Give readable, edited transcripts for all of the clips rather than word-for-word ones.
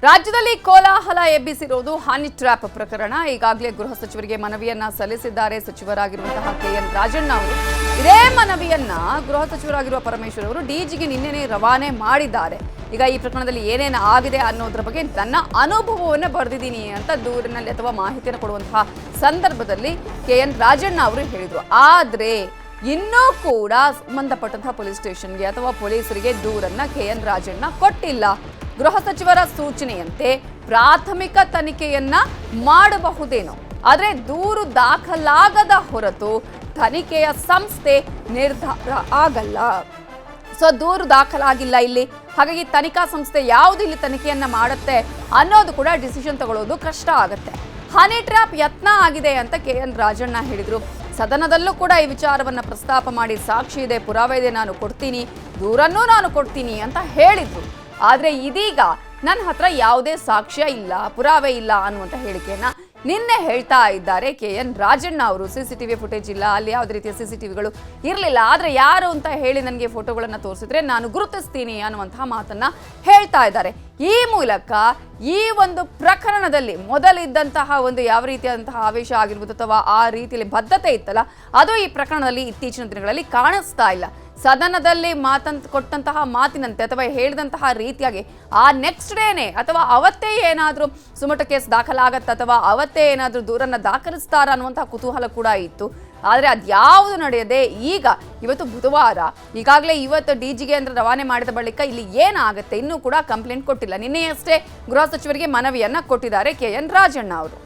ರಾಜ್ಯದಲ್ಲಿ ಕೋಲಾಹಲ ಎಬ್ಬಿಸಿರುವುದು honey trap ಪ್ರಕರಣ. ಈಗಾಗಲೇ ಗೃಹ ಸಚಿವರಿಗೆ ಮನವಿಯನ್ನ ಸಲ್ಲಿಸಿದ್ದಾರೆ ಸಚಿವರಾಗಿರುವಂತಹ ಕೆಎನ್ ರಾಜಣ್ಣ ಅವರು. ಇದೇ ಮನವಿಯನ್ನ ಗೃಹ ಸಚಿವರಾಗಿರುವ ಪರಮೇಶ್ವರ್ ಅವರು ಡಿಜಿಗೆ ನಿನ್ನೆನೇ ರವಾನೆ ಮಾಡಿದ್ದಾರೆ. ಈಗ ಈ ಪ್ರಕರಣದಲ್ಲಿ ಏನೇನು ಆಗಿದೆ ಅನ್ನೋದ್ರ ಬಗ್ಗೆ ನನ್ನ ಅನುಭವವನ್ನೇ ಬರೆದಿದ್ದೀನಿ ಅಂತ ದೂರಿನಲ್ಲಿ ಅಥವಾ ಮಾಹಿತಿಯನ್ನು ಕೊಡುವಂತಹ ಸಂದರ್ಭದಲ್ಲಿ ಕೆಎನ್ ರಾಜಣ್ಣ ಅವರು ಹೇಳಿದರು. ಆದರೆ ಇನ್ನೂ ಕೂಡ ಸಂಬಂಧಪಟ್ಟಂತಹ ಪೊಲೀಸ್ ಸ್ಟೇಷನ್ಗೆ ಅಥವಾ ಪೊಲೀಸರಿಗೆ ದೂರನ್ನ ಕೆಎನ್ ರಾಜಣ್ಣ ಕೊಟ್ಟಿಲ್ಲ. ಗೃಹ ಸಚಿವರ ಸೂಚನೆಯಂತೆ ಪ್ರಾಥಮಿಕ ತನಿಖೆಯನ್ನ ಮಾಡಬಹುದೇನೋ, ಆದರೆ ದೂರು ದಾಖಲಾಗದ ಹೊರತು ತನಿಖೆಯ ಸಂಸ್ಥೆ ನಿರ್ಧಾರ ಆಗಲ್ಲ. ಸೊ ದೂರು ದಾಖಲಾಗಿಲ್ಲ ಇಲ್ಲಿ, ಹಾಗಾಗಿ ತನಿಖಾ ಸಂಸ್ಥೆ ಯಾವುದು ಇಲ್ಲಿ ತನಿಖೆಯನ್ನ ಮಾಡುತ್ತೆ ಅನ್ನೋದು ಕೂಡ ಡಿಸಿಷನ್ ತಗೊಳ್ಳೋದು ಕಷ್ಟ ಆಗುತ್ತೆ. ಹನಿ ಟ್ರ್ಯಾಪ್ ಯತ್ನ ಆಗಿದೆ ಅಂತ ಕೆಎನ್ ರಾಜಣ್ಣ ಹೇಳಿದ್ರು. ಸದನದಲ್ಲೂ ಕೂಡ ಈ ವಿಚಾರವನ್ನ ಪ್ರಸ್ತಾಪ ಮಾಡಿ ಸಾಕ್ಷಿ ಇದೆ, ಪುರಾವೆ ಇದೆ, ನಾನು ಕೊಡ್ತೀನಿ, ದೂರನ್ನೂ ನಾನು ಕೊಡ್ತೀನಿ ಅಂತ ಹೇಳಿದ್ರು. ಆದರೆ ಇದೀಗ ನನ್ನ ಹತ್ರ ಯಾವುದೇ ಸಾಕ್ಷ್ಯ ಇಲ್ಲ, ಪುರಾವೆ ಇಲ್ಲ ಅನ್ನುವಂಥ ಹೇಳಿಕೆಯನ್ನ ನಿನ್ನೆ ಹೇಳ್ತಾ ಇದ್ದಾರೆ ಕೆಎನ್ ರಾಜಣ್ಣ ಅವರು. ಸಿಸಿಟಿವಿ ಫುಟೇಜ್ ಇಲ್ಲ, ಅಲ್ಲಿ ಯಾವುದೇ ರೀತಿಯ ಸಿಸಿಟಿವಿಗಳು ಇರಲಿಲ್ಲ, ಆದರೆ ಯಾರು ಅಂತ ಹೇಳಿ ನನಗೆ ಫೋಟೋಗಳನ್ನು ತೋರಿಸಿದ್ರೆ ನಾನು ಗುರುತಿಸ್ತೀನಿ ಅನ್ನುವಂತಹ ಮಾತನ್ನ ಹೇಳ್ತಾ ಇದ್ದಾರೆ. ಈ ಮೂಲಕ ಈ ಒಂದು ಪ್ರಕರಣದಲ್ಲಿ ಮೊದಲಿದ್ದಂತಹ ಒಂದು ಯಾವ ರೀತಿಯಾದಂತಹ ಆವೇಶ ಆಗಿರ್ಬೋದು ಅಥವಾ ಆ ರೀತಿಯಲ್ಲಿ ಬದ್ಧತೆ ಇತ್ತಲ್ಲ, ಅದು ಈ ಪ್ರಕರಣದಲ್ಲಿ ಇತ್ತೀಚಿನ ದಿನಗಳಲ್ಲಿ ಕಾಣಿಸ್ತಾ ಇಲ್ಲ. ಸದನದಲ್ಲಿ ಕೊಟ್ಟಂತಹ ಮಾತಿನಂತೆ ಅಥವಾ ಹೇಳಿದಂತಹ ರೀತಿಯಾಗಿ ಆ ನೆಕ್ಸ್ಟ್ ಡೇನೆ ಅಥವಾ ಅವತ್ತೇ ಏನಾದರೂ ಸುಮೋಟೋ ಕೇಸ್ ದಾಖಲಾಗತ್ತೆ ಅಥವಾ ಅವತ್ತೇ ಏನಾದರೂ ದೂರನ್ನ ದಾಖಲಿಸ್ತಾರ ಅನ್ನುವಂತಹ ಕುತೂಹಲ ಕೂಡ ಇತ್ತು. ಆದರೆ ಅದ್ಯಾವುದು ನಡೆಯದೆ ಈಗ ಇವತ್ತು ಬುಧವಾರ ಈಗಾಗಲೇ ಇವತ್ತು ಡಿಜಿಗೆ ಅಂದ್ರೆ ರವಾನೆ ಮಾಡಿದ ಬಳಿಕ ಇಲ್ಲಿ ಏನಾಗುತ್ತೆ ಇನ್ನೂ ಕೂಡ ಕಂಪ್ಲೇಂಟ್ ಕೊಟ್ಟಿಲ್ಲ. ನಿನ್ನೆಯಷ್ಟೇ ಗೃಹ ಸಚಿವರಿಗೆ ಮನವಿಯನ್ನ ಕೊಟ್ಟಿದ್ದಾರೆ ಕೆಎನ್ ರಾಜಣ್ಣ ಅವರು.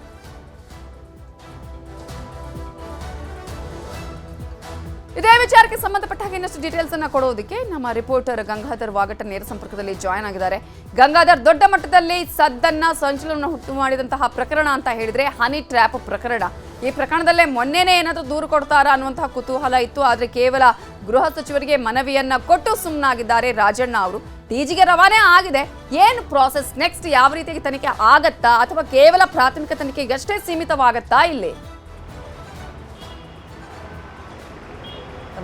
ಇದೇ ವಿಚಾರಕ್ಕೆ ಸಂಬಂಧಪಟ್ಟ ಹಾಗೆ ಇನ್ನಷ್ಟು ಡೀಟೇಲ್ಸ್ ಅನ್ನ ಕೊಡೋದಕ್ಕೆ ನಮ್ಮ ರಿಪೋರ್ಟರ್ ಗಂಗಾಧರ್ ವಾಗಟ ನೇರ ಸಂಪರ್ಕದಲ್ಲಿ ಜಾಯ್ನ್ ಆಗಿದ್ದಾರೆ. ಗಂಗಾಧರ್, ದೊಡ್ಡ ಮಟ್ಟದಲ್ಲಿ ಸದ್ದನ್ನ ಸಂಚಲನ ಹುಟ್ಟು ಮಾಡಿದಂತಹ ಪ್ರಕರಣ ಅಂತ ಹೇಳಿದ್ರೆ ಹನಿ ಟ್ರ್ಯಾಪ್ ಪ್ರಕರಣ. ಈ ಪ್ರಕರಣದಲ್ಲೇ ಮೊನ್ನೆನೇ ಏನಾದರೂ ದೂರು ಕೊಡ್ತಾರಾ ಅನ್ನುವಂತಹ ಕುತೂಹಲ ಇತ್ತು. ಆದರೆ ಕೇವಲ ಗೃಹ ಸಚಿವರಿಗೆ ಮನವಿಯನ್ನ ಕೊಟ್ಟು ಸುಮ್ಮನಾಗಿದ್ದಾರೆ ರಾಜಣ್ಣ ಅವರು. ಡಿಜಿಗೆ ರವಾನೆ ಆಗಿದೆ. ಏನು ಪ್ರಾಸೆಸ್ ನೆಕ್ಸ್ಟ್? ಯಾವ ರೀತಿಯಾಗಿ ತನಿಖೆ ಆಗತ್ತಾ ಅಥವಾ ಕೇವಲ ಪ್ರಾಥಮಿಕ ತನಿಖೆಗಷ್ಟೇ ಸೀಮಿತವಾಗತ್ತಾ ಇಲ್ಲಿ?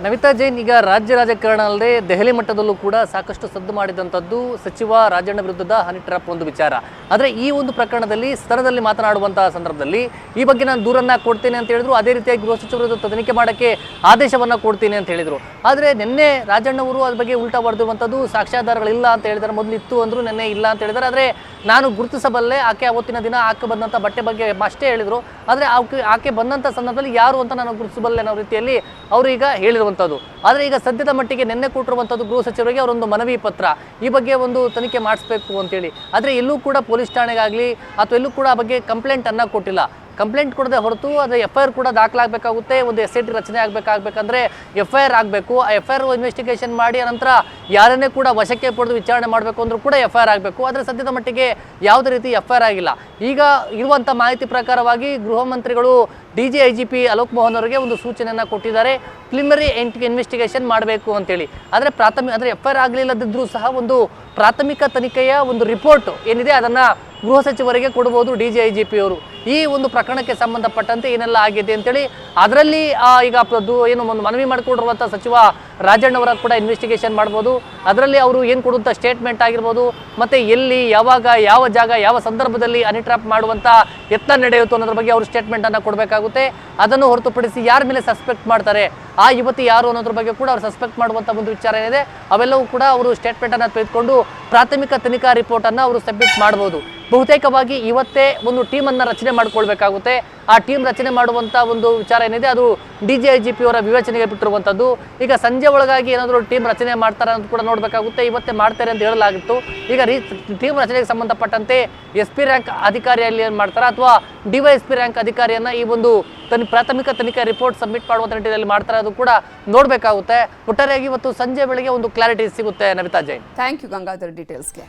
ನವಿತಾ ಜೈನ್, ಈಗ ರಾಜ್ಯ ರಾಜಕಾರಣ ಅಲ್ಲದೆ ದೆಹಲಿ ಮಟ್ಟದಲ್ಲೂ ಕೂಡ ಸಾಕಷ್ಟು ಸದ್ದು ಮಾಡಿದಂಥದ್ದು ಸಚಿವ ರಾಜಣ್ಣ ವಿರುದ್ಧದ ಹನಿ ಟ್ರ್ಯಾಪ್ ಒಂದು ವಿಚಾರ. ಆದರೆ ಈ ಒಂದು ಪ್ರಕರಣದಲ್ಲಿ ಸದನದಲ್ಲಿ ಮಾತನಾಡುವಂತಹ ಸಂದರ್ಭದಲ್ಲಿ ಈ ಬಗ್ಗೆ ನಾನು ದೂರನ್ನ ಕೊಡ್ತೇನೆ ಅಂತ ಹೇಳಿದ್ರು. ಅದೇ ರೀತಿಯಾಗಿ ಗೃಹ ಸಚಿವರು ತನಿಖೆ ಮಾಡೋಕ್ಕೆ ಆದೇಶವನ್ನು ಕೊಡ್ತೀನಿ ಅಂತ ಹೇಳಿದರು. ಆದರೆ ನಿನ್ನೆ ರಾಜಣ್ಣವರು ಅದ್ರ ಬಗ್ಗೆ ಉಲ್ಟಾ ಬರೆದಿರುವಂಥದ್ದು ಸಾಕ್ಷ್ಯಾಧಾರಗಳಿಲ್ಲ ಅಂತ ಹೇಳಿದ್ದಾರೆ. ಮೊದಲಿತ್ತು ಅಂದರು, ನಿನ್ನೆ ಇಲ್ಲ ಅಂತ ಹೇಳಿದ್ದಾರೆ. ಆದರೆ ನಾನು ಗುರುತಿಸಬಲ್ಲೆ, ಆಕೆ ಅವತ್ತಿನ ದಿನ ಆಕೆ ಬಂದಂಥ ಬಟ್ಟೆ ಬಗ್ಗೆ ಅಷ್ಟೇ ಹೇಳಿದರು. ಆದರೆ ಆಕೆ ಬಂದಂಥ ಸಂದರ್ಭದಲ್ಲಿ ಯಾರು ಅಂತ ನಾನು ಗುರುತಿಸಬಲ್ಲೆ ಅನ್ನೋ ರೀತಿಯಲ್ಲಿ ಅವರು ಈಗ ಹೇಳಿರುವಂಥದ್ದು. ಆದರೆ ಈಗ ಸದ್ಯದ ಮಟ್ಟಿಗೆ ನಿನ್ನೆ ಕೊಟ್ಟಿರುವಂಥದ್ದು ಗೃಹ ಸಚಿವರಿಗೆ ಅವರೊಂದು ಮನವಿ ಪತ್ರ, ಈ ಬಗ್ಗೆ ಒಂದು ತನಿಖೆ ಮಾಡಿಸ್ಬೇಕು ಅಂತೇಳಿ. ಆದರೆ ಎಲ್ಲೂ ಕೂಡ ಪೊಲೀಸ್ ಠಾಣೆಗಾಗಲಿ ಅಥವಾ ಎಲ್ಲೂ ಕೂಡ ಆ ಬಗ್ಗೆ ಕಂಪ್ಲೇಂಟನ್ನು ಕೊಟ್ಟಿಲ್ಲ. ಕಂಪ್ಲೇಂಟ್ ಕೊಡದೆ ಹೊರತು ಅದು FIR ಕೂಡ ದಾಖಲಾಗಬೇಕಾಗುತ್ತೆ. ಒಂದು SIT ರಚನೆ ಆಗಬೇಕಂದ್ರೆ FIR ಆಗಬೇಕು. ಆ FIR ಇನ್ವೆಸ್ಟಿಗೇಷನ್ ಮಾಡಿ ನಂತರ ಯಾರನ್ನೇ ಕೂಡ ವಶಕ್ಕೆ ಪಡೆದು ವಿಚಾರಣೆ ಮಾಡಬೇಕು ಅಂದರೂ ಕೂಡ FIR ಆಗಬೇಕು. ಆದರೆ ಸದ್ಯದ ಮಟ್ಟಿಗೆ ಯಾವುದೇ ರೀತಿ FIR ಆಗಿಲ್ಲ. ಈಗ ಇರುವಂಥ ಮಾಹಿತಿ ಪ್ರಕಾರವಾಗಿ ಗೃಹ ಮಂತ್ರಿಗಳು DGIGP ಅಲೋಕ್ ಮೋಹನ್ ಅವರಿಗೆ ಒಂದು ಸೂಚನೆಯನ್ನು ಕೊಟ್ಟಿದ್ದಾರೆ, ಪ್ರಿಲಿಮಿನರಿ ಇನ್ವೆಸ್ಟಿಗೇಷನ್ ಮಾಡಬೇಕು ಅಂತೇಳಿ. ಆದರೆ FIR ಆಗಲಿಲ್ಲದಿದ್ದರೂ ಸಹ ಒಂದು ಪ್ರಾಥಮಿಕ ತನಿಖೆಯ ಒಂದು ರಿಪೋರ್ಟ್ ಏನಿದೆ ಅದನ್ನು ಗೃಹ ಸಚಿವರಿಗೆ ಕೊಡ್ಬೋದು DGIGP ಅವರು. ಈ ಒಂದು ಪ್ರಕರಣಕ್ಕೆ ಸಂಬಂಧಪಟ್ಟಂತೆ ಏನೆಲ್ಲ ಆಗಿದೆ ಅಂತೇಳಿ ಅದರಲ್ಲಿ ಈಗ ಏನು ಒಂದು ಮನವಿ ಮಾಡಿಕೊಂಡಿರುವಂಥ ಸಚಿವ ರಾಜಣ್ಣವರ ಕೂಡ ಇನ್ವೆಸ್ಟಿಗೇಷನ್ ಮಾಡ್ಬೋದು. ಅದರಲ್ಲಿ ಅವರು ಏನು ಕೊಡುವಂಥ ಸ್ಟೇಟ್ಮೆಂಟ್ ಆಗಿರ್ಬೋದು, ಮತ್ತು ಎಲ್ಲಿ, ಯಾವಾಗ, ಯಾವ ಜಾಗ, ಯಾವ ಸಂದರ್ಭದಲ್ಲಿ ಹನಿ ಟ್ರ್ಯಾಪ್ ಮಾಡುವಂಥ ಯತ್ನ ನಡೆಯುತ್ತೋ ಅನ್ನೋದ್ರ ಬಗ್ಗೆ ಅವರು ಸ್ಟೇಟ್ಮೆಂಟನ್ನು ಕೊಡಬೇಕಾಗುತ್ತೆ. ಅದನ್ನು ಹೊರತುಪಡಿಸಿ ಯಾರ ಮೇಲೆ ಸಸ್ಪೆಕ್ಟ್ ಮಾಡ್ತಾರೆ, ಆ ಯುವತಿ ಯಾರು ಅನ್ನೋದ್ರ ಬಗ್ಗೆ ಕೂಡ ಅವರು ಸಸ್ಪೆಕ್ಟ್ ಮಾಡುವಂಥ ಒಂದು ವಿಚಾರ ಏನಿದೆ ಅವೆಲ್ಲವೂ ಕೂಡ ಅವರು ಸ್ಟೇಟ್ಮೆಂಟನ್ನು ತೆಗೆದುಕೊಂಡು ಪ್ರಾಥಮಿಕ ತನಿಖಾ ರಿಪೋರ್ಟನ್ನು ಅವರು ಸಬ್ಮಿಟ್ ಮಾಡ್ಬೋದು. ಬಹುತೇಕವಾಗಿ ಇವತ್ತೇ ಒಂದು ಟೀಮನ್ನು ರಚನೆ ಮಾಡಿಕೊಳ್ಬೇಕಾಗುತ್ತೆ. ಆ ಟೀಮ್ ರಚನೆ ಮಾಡುವಂಥ ಒಂದು ವಿಚಾರ ಏನಿದೆ ಅದು DGIGP ಅವರ ವಿವೇಚನೆಗೆ ಬಿಟ್ಟಿರುವಂಥದ್ದು. ಈಗ ಸಂಜೆ ಒಳಗಾಗಿ ಏನಾದರೂ ಟೀಮ್ ರಚನೆ ಮಾಡ್ತಾರೆ ಅಂತ ಕೂಡ ನೋಡಬೇಕಾಗುತ್ತೆ. ಇವತ್ತೇ ಮಾಡ್ತಾರೆ ಅಂತ ಹೇಳಲಾಗಿತ್ತು. ಈಗ ಟೀಮ್ ರಚನೆಗೆ ಸಂಬಂಧಪಟ್ಟಂತೆ SP ರ್ಯಾಂಕ್ ಅಧಿಕಾರಿಯಲ್ಲಿ ಏನು ಮಾಡ್ತಾರೆ ಅಥವಾ DYSP ರ್ಯಾಂಕ್ ಅಧಿಕಾರಿಯನ್ನು ಈ ಒಂದು ಪ್ರಾಥಮಿಕ ತನಿಖಾ ರಿಪೋರ್ಟ್ ಸಬ್ಮಿಟ್ ಮಾಡುವಂಥ ನಿಟ್ಟಿನಲ್ಲಿ ಮಾಡ್ತಾರೆ, ಅದು ಕೂಡ ನೋಡಬೇಕಾಗುತ್ತೆ. ಒಟ್ಟಾರೆಯಾಗಿ ಇವತ್ತು ಸಂಜೆ ವೇಳೆಗೆ ಒಂದು ಕ್ಲಾರಿಟಿ ಸಿಗುತ್ತೆ. Navita Jain, thank you Gangadhar ಡೀಟೇಲ್ಸ್ಗೆ.